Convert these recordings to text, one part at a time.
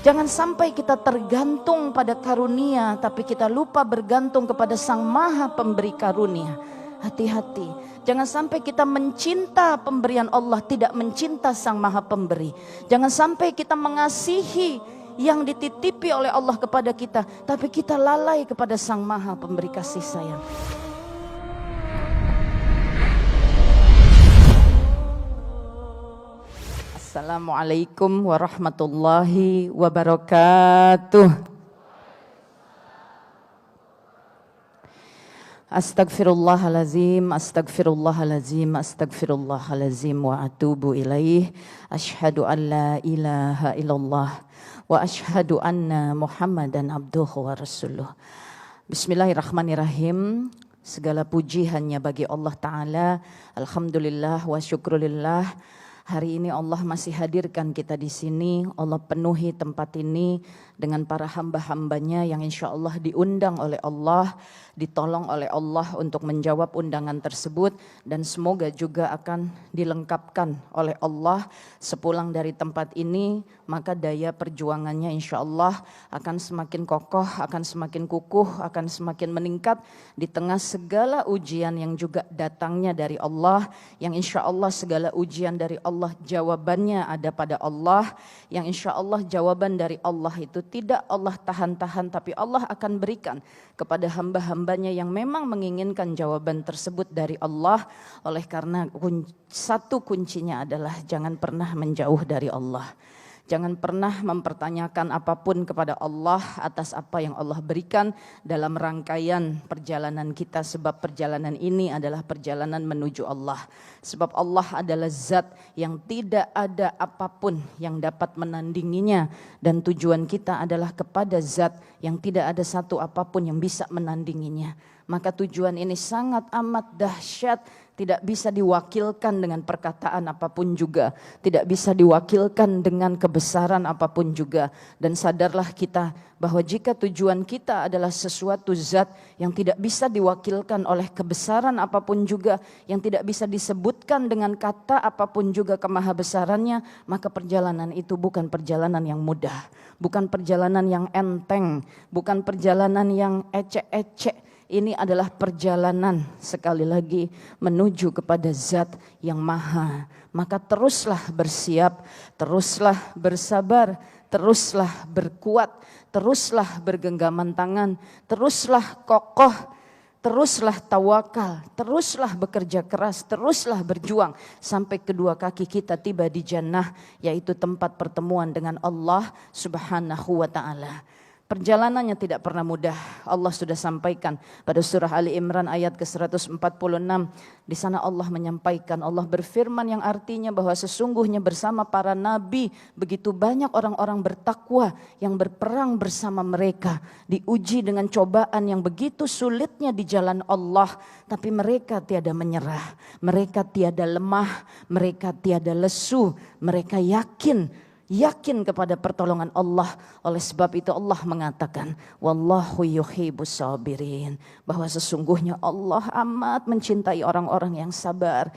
Jangan sampai kita tergantung pada karunia, tapi kita lupa bergantung kepada Sang Maha Pemberi karunia. Hati-hati, jangan sampai kita mencinta pemberian Allah, tidak mencinta Sang Maha Pemberi. Jangan sampai kita mengasihi yang dititipi oleh Allah kepada kita, tapi kita lalai kepada Sang Maha Pemberi kasih sayang. Assalamualaikum warahmatullahi wabarakatuh. Astagfirullahalazim, astagfirullahalazim, astagfirullahalazim wa atubu ilaih. Asyhadu an la ilaha illallah wa asyhadu anna Muhammadan abduhu wa rasuluh. Bismillahirrahmanirrahim. Segala puji hanya bagi Allah Ta'ala. Alhamdulillah wa syukrulillah. Hari ini Allah masih hadirkan kita di sini. Allah penuhi tempat ini dengan para hamba-hambanya yang insya Allah diundang oleh Allah, ditolong oleh Allah untuk menjawab undangan tersebut, dan semoga juga akan dilengkapkan oleh Allah sepulang dari tempat ini. Maka daya perjuangannya insya Allah akan semakin kokoh, akan semakin kukuh, akan semakin meningkat di tengah segala ujian yang juga datangnya dari Allah, yang insya Allah segala ujian dari Allah jawabannya ada pada Allah, yang insya Allah jawaban dari Allah itu tidak Allah tahan-tahan, tapi Allah akan berikan kepada hamba-hambanya yang memang menginginkan jawaban tersebut dari Allah. Oleh karena satu kuncinya adalah jangan pernah menjauh dari Allah. Jangan pernah mempertanyakan apapun kepada Allah atas apa yang Allah berikan dalam rangkaian perjalanan kita. Sebab perjalanan ini adalah perjalanan menuju Allah. Sebab Allah adalah zat yang tidak ada apapun yang dapat menandinginya. Dan tujuan kita adalah kepada zat yang tidak ada satu apapun yang bisa menandinginya. Maka tujuan ini sangat amat dahsyat. Tidak bisa diwakilkan dengan perkataan apapun juga. Tidak bisa diwakilkan dengan kebesaran apapun juga. Dan sadarlah kita bahwa jika tujuan kita adalah sesuatu zat yang tidak bisa diwakilkan oleh kebesaran apapun juga, yang tidak bisa disebutkan dengan kata apapun juga kemahabesarannya, maka perjalanan itu bukan perjalanan yang mudah. Bukan perjalanan yang enteng. Bukan perjalanan yang ecek-ecek. Ini adalah perjalanan sekali lagi menuju kepada zat yang maha. Maka teruslah bersiap, teruslah bersabar, teruslah berkuat, teruslah bergenggaman tangan, teruslah kokoh, teruslah tawakal, teruslah bekerja keras, teruslah berjuang sampai kedua kaki kita tiba di jannah, yaitu tempat pertemuan dengan Allah Subhanahu wa Ta'ala. Perjalanannya tidak pernah mudah. Allah sudah sampaikan pada surah Ali Imran ayat ke-146. Di sana Allah menyampaikan, Allah berfirman yang artinya bahwa sesungguhnya bersama para nabi begitu banyak orang-orang bertakwa yang berperang bersama mereka, diuji dengan cobaan yang begitu sulitnya di jalan Allah, tapi mereka tiada menyerah, mereka tiada lemah, mereka tiada lesu, mereka yakin kepada pertolongan Allah. Oleh sebab itu Allah mengatakan, wallahu yuhibbus sabirin, bahwa sesungguhnya Allah amat mencintai orang-orang yang sabar.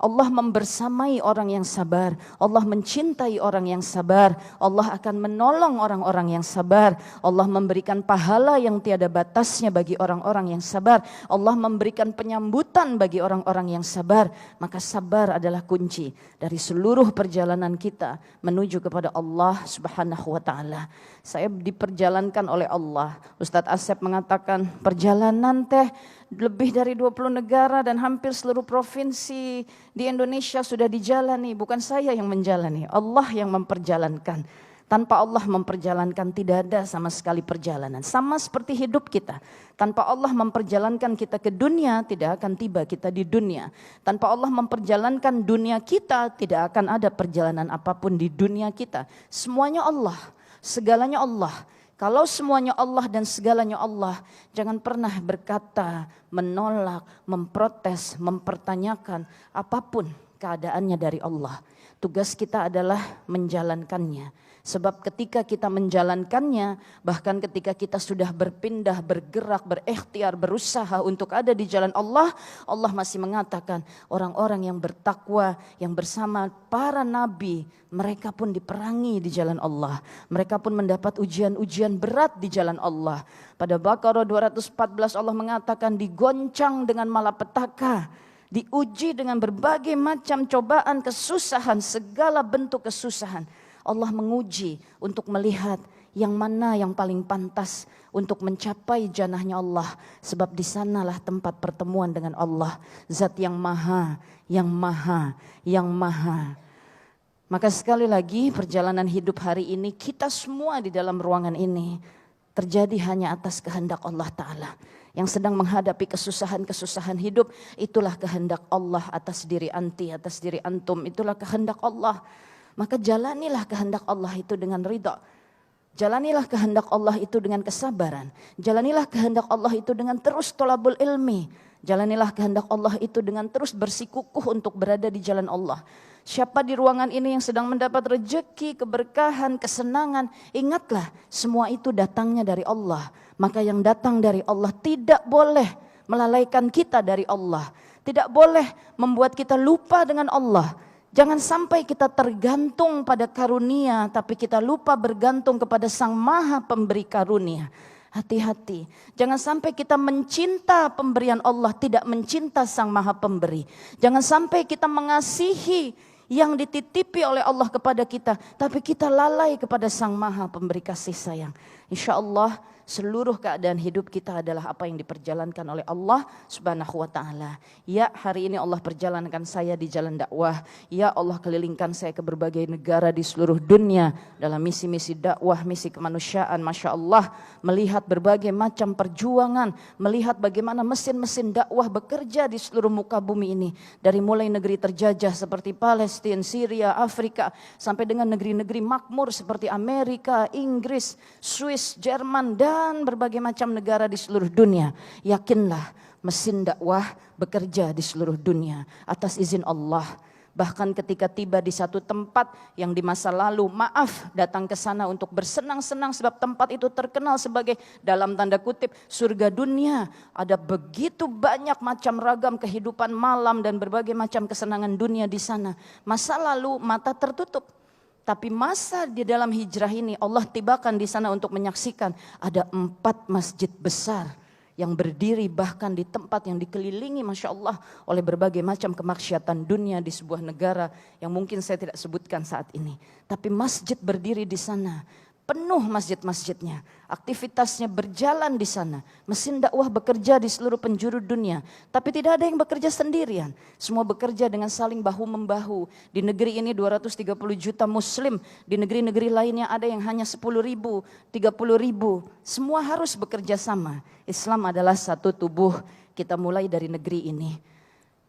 Allah membersamai orang yang sabar. Allah mencintai orang yang sabar. Allah akan menolong orang-orang yang sabar. Allah memberikan pahala yang tiada batasnya bagi orang-orang yang sabar. Allah memberikan penyambutan bagi orang-orang yang sabar. Maka sabar adalah kunci dari seluruh perjalanan kita menuju kepada Allah Subhanahu wa Ta'ala. Saya diperjalankan oleh Allah. Ustadz Asep mengatakan perjalanan teh lebih dari 20 negara dan hampir seluruh provinsi di Indonesia sudah dijalani. Bukan saya yang menjalani, Allah yang memperjalankan. Tanpa Allah memperjalankan tidak ada sama sekali perjalanan. Sama seperti hidup kita. Tanpa Allah memperjalankan kita ke dunia, tidak akan tiba kita di dunia. Tanpa Allah memperjalankan dunia kita, tidak akan ada perjalanan apapun di dunia kita. Semuanya Allah, segalanya Allah. Kalau semuanya Allah dan segalanya Allah, jangan pernah berkata, menolak, memprotes, mempertanyakan apapun keadaannya dari Allah. Tugas kita adalah menjalankannya. Sebab ketika kita menjalankannya, bahkan ketika kita sudah berpindah, bergerak, berikhtiar, berusaha untuk ada di jalan Allah, Allah masih mengatakan orang-orang yang bertakwa, yang bersama para nabi, mereka pun diperangi di jalan Allah. Mereka pun mendapat ujian-ujian berat di jalan Allah. Pada Baqarah 214 Allah mengatakan digoncang dengan malapetaka, diuji dengan berbagai macam cobaan, kesusahan, segala bentuk kesusahan. Allah menguji untuk melihat yang mana yang paling pantas untuk mencapai janahnya Allah. Sebab di sanalah tempat pertemuan dengan Allah, Zat yang maha, yang maha, yang maha. Maka sekali lagi perjalanan hidup hari ini, kita semua di dalam ruangan ini terjadi hanya atas kehendak Allah Ta'ala. Yang sedang menghadapi kesusahan-kesusahan hidup, itulah kehendak Allah atas diri anti, atas diri antum, itulah kehendak Allah. Maka jalanilah kehendak Allah itu dengan ridha. Jalanilah kehendak Allah itu dengan kesabaran. Jalanilah kehendak Allah itu dengan terus thalabul ilmi. Jalanilah kehendak Allah itu dengan terus bersikukuh untuk berada di jalan Allah. Siapa di ruangan ini yang sedang mendapat rejeki, keberkahan, kesenangan, ingatlah semua itu datangnya dari Allah. Maka yang datang dari Allah tidak boleh melalaikan kita dari Allah. Tidak boleh membuat kita lupa dengan Allah. Jangan sampai kita tergantung pada karunia, tapi kita lupa bergantung kepada Sang Maha Pemberi karunia. Hati-hati, jangan sampai kita mencinta pemberian Allah, tidak mencinta Sang Maha Pemberi. Jangan sampai kita mengasihi yang dititipi oleh Allah kepada kita, tapi kita lalai kepada Sang Maha Pemberi kasih sayang. Insya Allah seluruh keadaan hidup kita adalah apa yang diperjalankan oleh Allah Subhanahu wa Ta'ala. Ya, hari ini Allah perjalankan saya di jalan dakwah. Ya Allah, kelilingkan saya ke berbagai negara di seluruh dunia dalam misi-misi dakwah, misi kemanusiaan. Masya Allah, melihat berbagai macam perjuangan, melihat bagaimana mesin-mesin dakwah bekerja di seluruh muka bumi ini. Dari mulai negeri terjajah seperti Palestina, Syria, Afrika, sampai dengan negeri-negeri makmur seperti Amerika, Inggris, Swiss, Jerman, dan berbagai macam negara di seluruh dunia. Yakinlah mesin dakwah bekerja di seluruh dunia atas izin Allah. Bahkan ketika tiba di satu tempat yang di masa lalu maaf datang ke sana untuk bersenang-senang sebab tempat itu terkenal sebagai dalam tanda kutip surga dunia. Ada begitu banyak macam ragam kehidupan malam dan berbagai macam kesenangan dunia di sana. Masa lalu mata tertutup. Tapi masa di dalam hijrah ini Allah tibakan di sana untuk menyaksikan ada 4 masjid besar yang berdiri bahkan di tempat yang dikelilingi Masya Allah oleh berbagai macam kemaksiatan dunia di sebuah negara yang mungkin saya tidak sebutkan saat ini. Tapi masjid berdiri di sana. Penuh masjid-masjidnya, aktivitasnya berjalan di sana. Mesin dakwah bekerja di seluruh penjuru dunia. Tapi tidak ada yang bekerja sendirian. Semua bekerja dengan saling bahu-membahu. Di negeri ini 230 juta muslim. Di negeri-negeri lainnya ada yang hanya 10 ribu, 30 ribu. Semua harus bekerja sama. Islam adalah satu tubuh. Kita mulai dari negeri ini.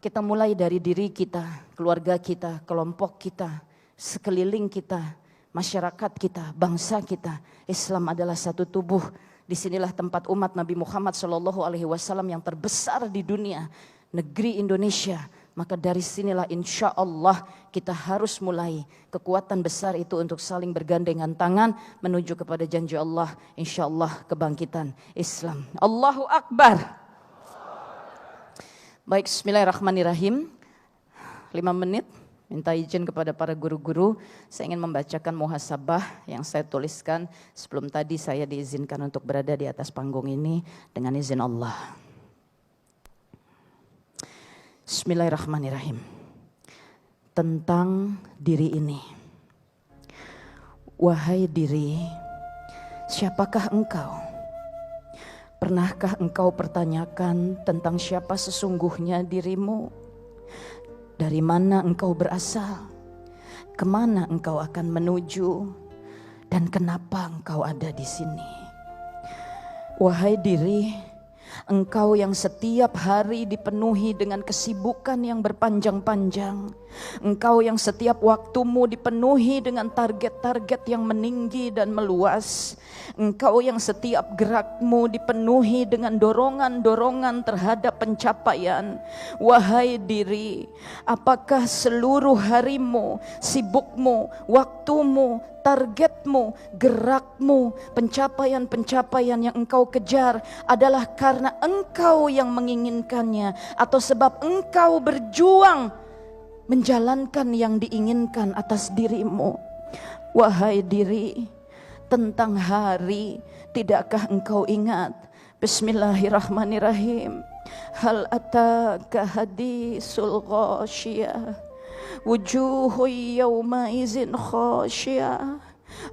Kita mulai dari diri kita, keluarga kita, kelompok kita, sekeliling kita, masyarakat kita, bangsa kita. Islam adalah satu tubuh. Disinilah tempat umat Nabi Muhammad SAW yang terbesar di dunia, negeri Indonesia. Maka dari sinilah insya Allah kita harus mulai kekuatan besar itu untuk saling bergandengan tangan menuju kepada janji Allah. Insya Allah kebangkitan Islam. Allahu Akbar. Baik, bismillahirrahmanirrahim. 5 menit. Minta izin kepada para guru-guru, saya ingin membacakan muhasabah yang saya tuliskan sebelum tadi saya diizinkan untuk berada di atas panggung ini dengan izin Allah. Bismillahirrahmanirrahim. Tentang diri ini. Wahai diri, siapakah engkau? Pernahkah engkau pertanyakan tentang siapa sesungguhnya dirimu? Dari mana engkau berasal? Kemana engkau akan menuju? Dan kenapa engkau ada di sini? Wahai diri, engkau yang setiap hari dipenuhi dengan kesibukan yang berpanjang-panjang, Engkau yang setiap waktumu dipenuhi dengan target-target yang meninggi dan meluas. Engkau yang setiap gerakmu dipenuhi dengan dorongan-dorongan terhadap pencapaian. Wahai diri, apakah seluruh harimu, sibukmu, waktumu, targetmu, gerakmu, pencapaian-pencapaian yang engkau kejar adalah karena engkau yang menginginkannya, atau sebab engkau berjuang menjalankan yang diinginkan atas dirimu? Wahai diri, tentang hari tidakkah engkau ingat? Bismillahirrahmanirrahim. Hal ataka hadisul ghasyiyah, wujuhu yawma izin khasyiyah,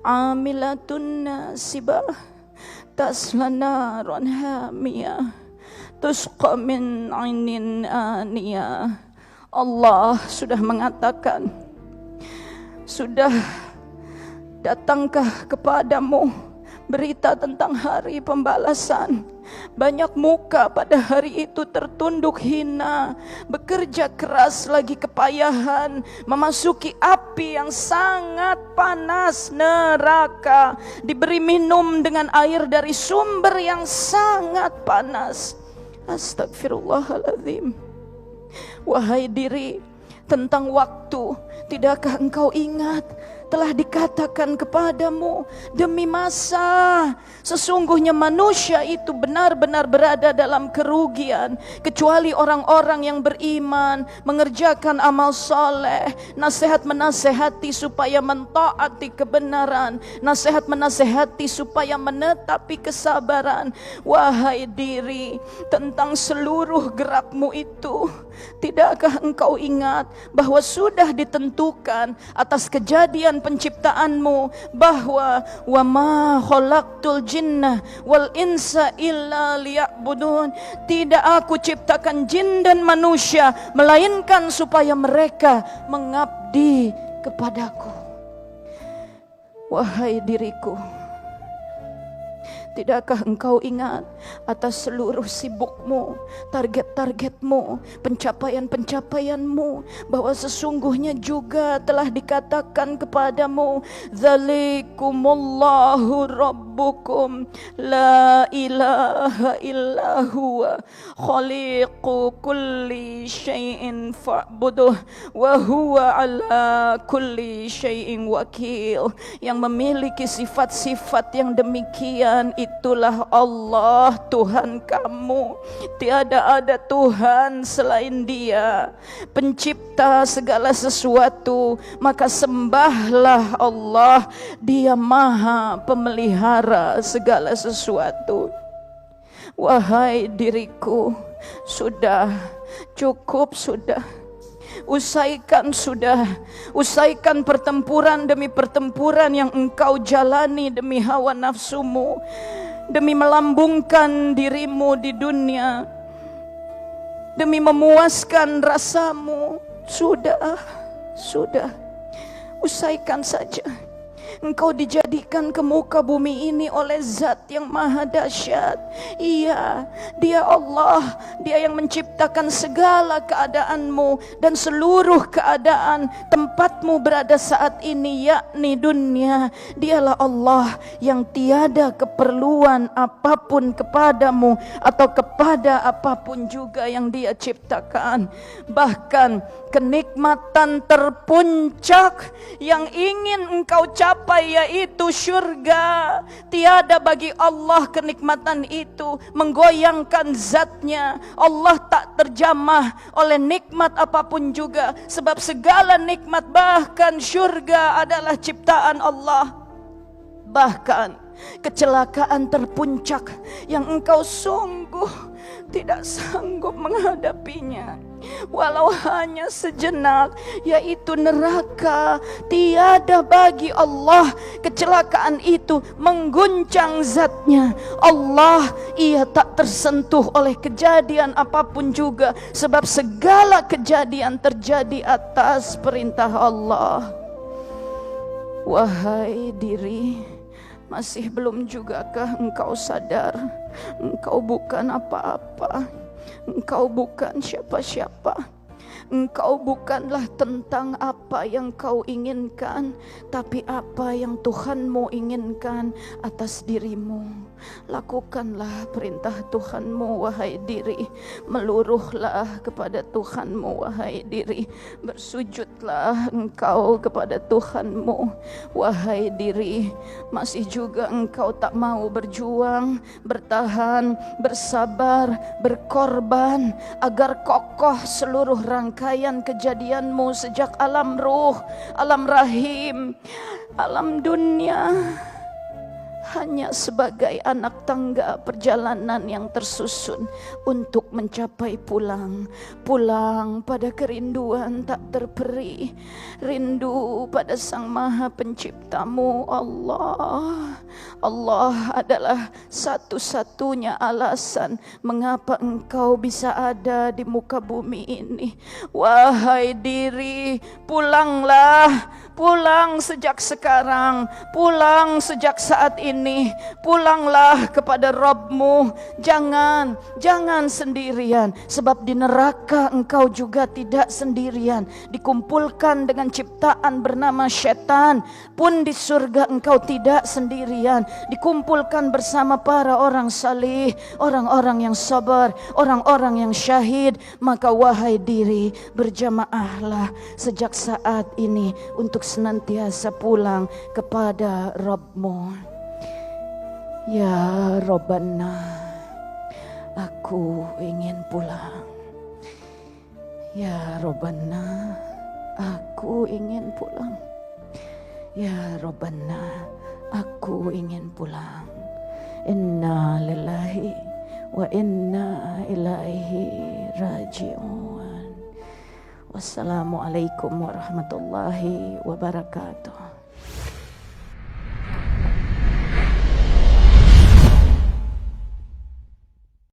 amilatun nasibah, tasla naran hamiyah, tusqa min ainin aniyah. Allah sudah mengatakan, sudah datangkah kepadamu berita tentang hari pembalasan? Banyak muka pada hari itu tertunduk hina, bekerja keras lagi kepayahan, memasuki api yang sangat panas, neraka, diberi minum dengan air dari sumber yang sangat panas. Astagfirullahaladzim. Wahai diri, tentang waktu tidakkah engkau ingat? Telah dikatakan kepadamu, demi masa sesungguhnya manusia itu benar-benar berada dalam kerugian, kecuali orang-orang yang beriman, mengerjakan amal soleh, nasihat menasehati supaya mentaati kebenaran, nasihat menasehati supaya menetapi kesabaran. Wahai diri, tentang seluruh gerakmu itu, tidakkah engkau ingat bahwa sudah ditentukan atas kejadian penciptaanmu bahwa wa ma khalaqtul jinna wal insa illa liya'budun, tidak aku ciptakan jin dan manusia melainkan supaya mereka mengabdi kepadaku. Wahai diriku, tidakkah engkau ingat atas seluruh sibukmu, target-targetmu, pencapaian-pencapaianmu, bahwa sesungguhnya juga telah dikatakan kepadamu, dzalikumullahu rabbukum la ilaha illa huwa khaliqu kulli syai'in fa'buduh wa huwa ala kulli syai'in wakil. Yang memiliki sifat-sifat yang demikian itulah Allah, Tuhan kamu. Tiada ada Tuhan selain Dia, pencipta segala sesuatu. Maka sembahlah Allah, Dia maha pemelihara segala sesuatu. Wahai diriku, sudah cukup, sudah. Usaikan sudah, usaikan pertempuran demi pertempuran yang engkau jalani demi hawa nafsumu, demi melambungkan dirimu di dunia, demi memuaskan rasamu. Sudah, usaikan saja. Engkau dijadikan ke muka bumi ini oleh Zat yang maha dahsyat. Iya, Dia Allah, Dia yang menciptakan segala keadaanmu dan seluruh keadaan tempatmu berada saat ini, yakni dunia. Dialah Allah yang tiada keperluan apapun kepadamu atau kepada apapun juga yang Dia ciptakan. Bahkan kenikmatan terpuncak yang ingin engkau capai, yaitu syurga, tiada bagi Allah kenikmatan itu menggoyangkan zatnya. Allah tak terjamah oleh nikmat apapun juga, sebab segala nikmat bahkan syurga adalah ciptaan Allah. Bahkan kecelakaan terpuncak yang engkau sungguh tidak sanggup menghadapinya, walau hanya sejenak, yaitu neraka, tiada bagi Allah kecelakaan itu mengguncang zatnya. Allah, Ia tak tersentuh oleh kejadian apapun juga, sebab segala kejadian terjadi atas perintah Allah. Wahai diri, masih belum jugakah engkau sadar engkau bukan apa-apa, engkau bukan siapa-siapa, Engkau bukanlah tentang apa yang kau inginkan, tapi apa yang Tuhanmu inginkan atas dirimu. Lakukanlah perintah Tuhanmu, wahai diri. Meluruhlah kepada Tuhanmu, wahai diri. Bersujudlah engkau kepada Tuhanmu, wahai diri. Masih juga engkau tak mau berjuang, bertahan, bersabar, berkorban agar kokoh seluruh rangkaian kejadianmu sejak alam ruh, alam rahim, alam dunia, hanya sebagai anak tangga perjalanan yang tersusun untuk mencapai pulang pada kerinduan tak terperi, rindu pada Sang Maha Penciptamu. Allah adalah satu-satunya alasan mengapa engkau bisa ada di muka bumi ini. Wahai diri, pulanglah, pulang sejak sekarang, pulang sejak saat ini. Pulanglah kepada Rabbmu. Jangan sendirian, sebab di neraka engkau juga tidak sendirian. Dikumpulkan dengan ciptaan bernama setan, pun di surga engkau tidak sendirian. Dikumpulkan bersama para orang salih, orang-orang yang sabar, orang-orang yang syahid. Maka wahai diri, berjamaahlah sejak saat ini untuk senantiasa pulang kepada Rabbmu. Ya Rabbana, aku ingin pulang. Ya Rabbana, aku ingin pulang. Ya Rabbana, aku ingin pulang. Inna lillahi wa inna ilaihi raji'un. Wassalamualaikum warahmatullahi wabarakatuh.